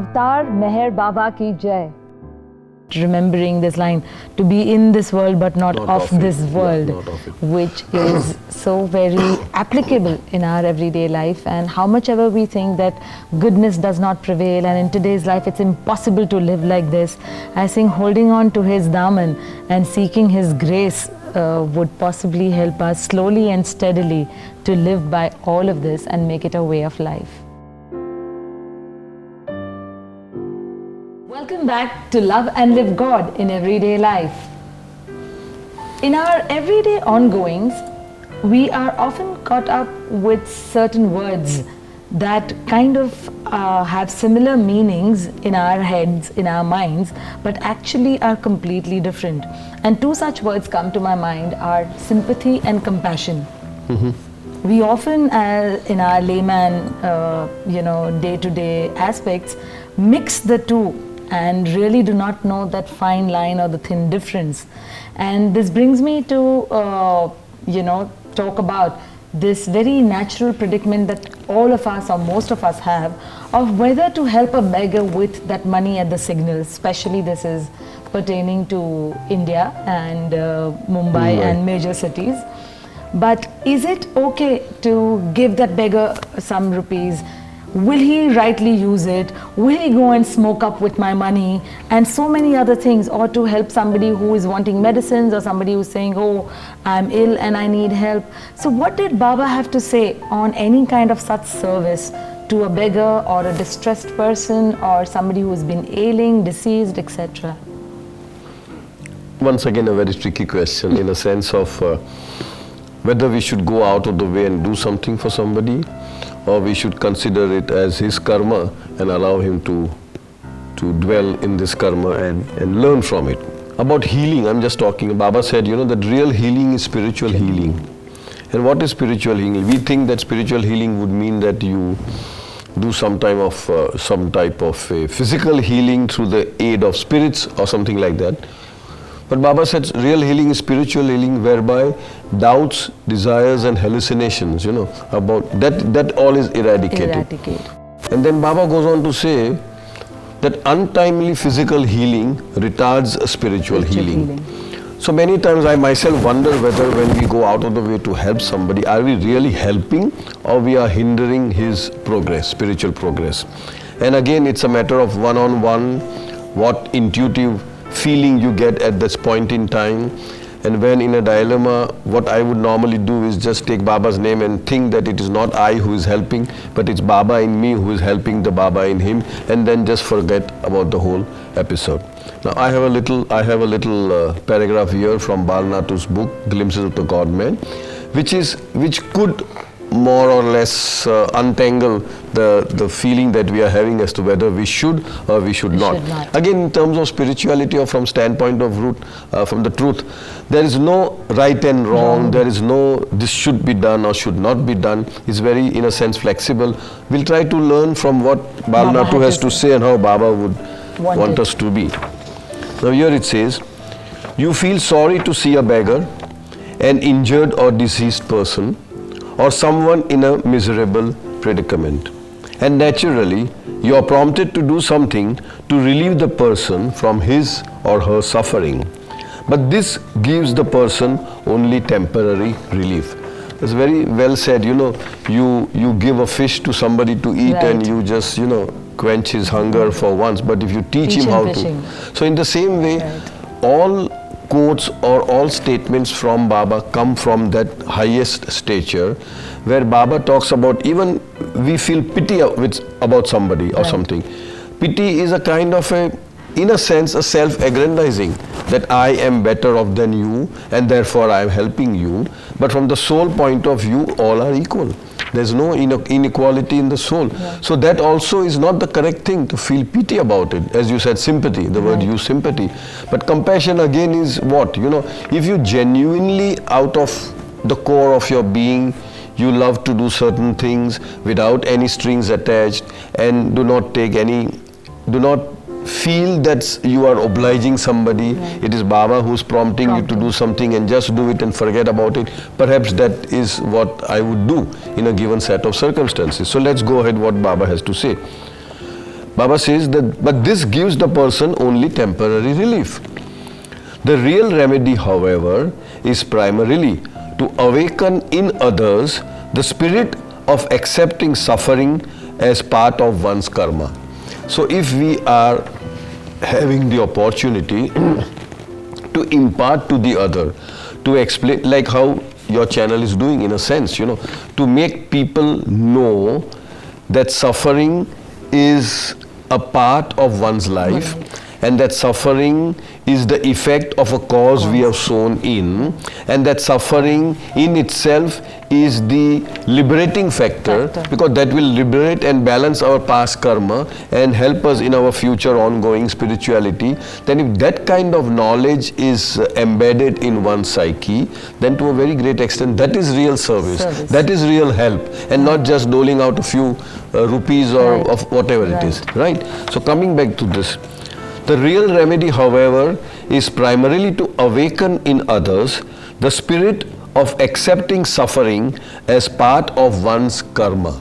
Avtar Meher Baba ki Jai. Remembering this line, to be in this world but not of this world, which is so very applicable in our everyday life, and how much ever we think that goodness does not prevail and in today's life it's impossible to live like this, I think holding on to his daman and seeking his grace would possibly help us slowly and steadily to live by all of this and make it a way of life. Welcome back to Love and Live God in Everyday Life. In our everyday ongoings, we are often caught up with certain words that kind of have similar meanings in our heads, in our minds, but actually are completely different. And two such words come to my mind are sympathy and compassion. We often, in our layman, day-to-day aspects, mix the two and really do not know that fine line or the thin difference. And this brings me to, talk about this very natural predicament that all of us or most of us have of whether to help a beggar with that money at the signal. Especially this is pertaining to India and Mumbai and major cities. But is it okay to give that beggar some rupees? Will he rightly use it? Will he go and smoke up with my money? And so many other things. Or to help somebody who is wanting medicines, or somebody who's saying, oh, I'm ill and I need help. So what did Baba have to say on any kind of such service to a beggar or a distressed person or somebody who's been ailing, deceased, etc.? Once again, a very tricky question in a sense of whether we should go out of the way and do something for somebody, or we should consider it as his karma and allow him to dwell in this karma and learn from it. About healing, I'm just talking, Baba said, that real healing is spiritual healing. And what is spiritual healing? We think that spiritual healing would mean that you do some type of physical healing through the aid of spirits or something like that. But Baba said real healing is spiritual healing, whereby doubts, desires and hallucinations, about that all is eradicated. And then Baba goes on to say that untimely physical healing retards spiritual healing. So many times I myself wonder whether when we go out of the way to help somebody, are we really helping or we are hindering his progress, spiritual progress. And again, it's a matter of one-on-one, what intuitive feeling you get at this point in time. And when in a dilemma, what I would normally do is just take Baba's name and think that it is not I who is helping, but it's Baba in me who is helping the Baba in him, and then just forget about the whole episode. Now I have a little paragraph here from Balnatu's book, Glimpses of the God-Man, which could more or less untangle the feeling that we are having as to whether we should or we should not. Again, in terms of spirituality or from standpoint of from the truth, there is no right and wrong, there is no this should be done or should not be done. It's very, in a sense, flexible. We'll try to learn from what Balnatu has to say and how Baba would want us to be. Now here it says, you feel sorry to see a beggar, an injured or deceased person, or someone in a miserable predicament. And naturally, you are prompted to do something to relieve the person from his or her suffering. But this gives the person only temporary relief. It's very well said, you give a fish to somebody to eat and you just, quench his hunger for once. But if you teach him how to. So in the same way, all quotes or all statements from Baba come from that highest stature, where Baba talks about, even we feel pity about somebody or something. Pity is a kind of in a sense, a self-aggrandizing, that I am better off than you and therefore I am helping you. But from the soul point of view, all are equal. There's no inequality in the soul. So that also is not the correct thing, to feel pity about it. As you said, sympathy, the word used, sympathy. But compassion again is what? If you genuinely out of the core of your being, you love to do certain things without any strings attached and do not feel that you are obliging somebody. It is Baba who's prompting you to do something, and just do it and forget about it. Perhaps that is what I would do in a given set of circumstances. So let's go ahead what Baba has to say. Baba says that, but this gives the person only temporary relief. The real remedy, however, is primarily to awaken in others the spirit of accepting suffering as part of one's karma. So if we are having the opportunity to impart to the other, to explain, like how your channel is doing in a sense, to make people know that suffering is a part of one's life, and that suffering is the effect of a cause we have sown in, and that suffering in itself is the liberating factor, because that will liberate and balance our past karma and help us in our future ongoing spirituality. Then if that kind of knowledge is embedded in one's psyche, then to a very great extent that is real service. That is real help, and not just doling out a few rupees or of whatever it is, right? So coming back to this, the real remedy, however, is primarily to awaken in others the spirit of accepting suffering as part of one's karma.